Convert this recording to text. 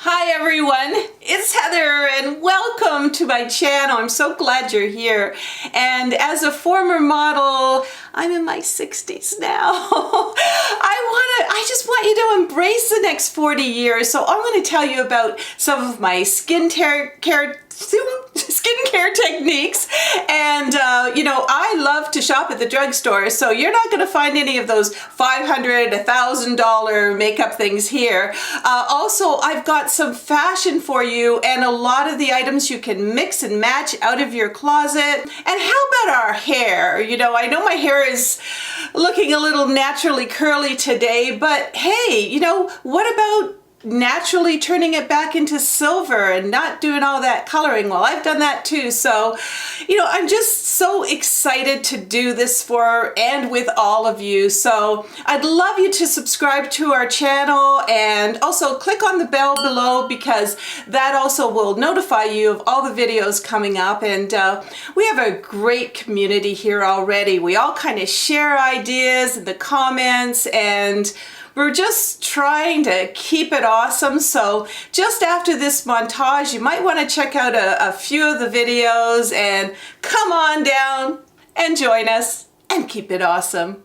Hi everyone, it's Heather and welcome to my channel. I'm so glad you're here. And as a former model, I'm in my 60s now. I just want you to embrace the next 40 years. So I'm going to tell you about some of my skincare techniques. And I love to shop at the drugstore, so you're not going to find any of those $500, $1,000 makeup things here. Also, I've got some fashion for you and a lot of the items you can mix and match out of your closet. And how about our hair? I know my hair is looking a little naturally curly today, but hey, what about naturally turning it back into silver and not doing all that coloring? Well, I've done that too. So, I'm just so excited to do this for and with all of you. So I'd love you to subscribe to our channel and also click on the bell below, because that also will notify you of all the videos coming up. And we have a great community here already. We all kind of share ideas in the comments, and we're just trying to keep it awesome. So just after this montage, you might want to check out a few of the videos and come on down and join us and keep it awesome.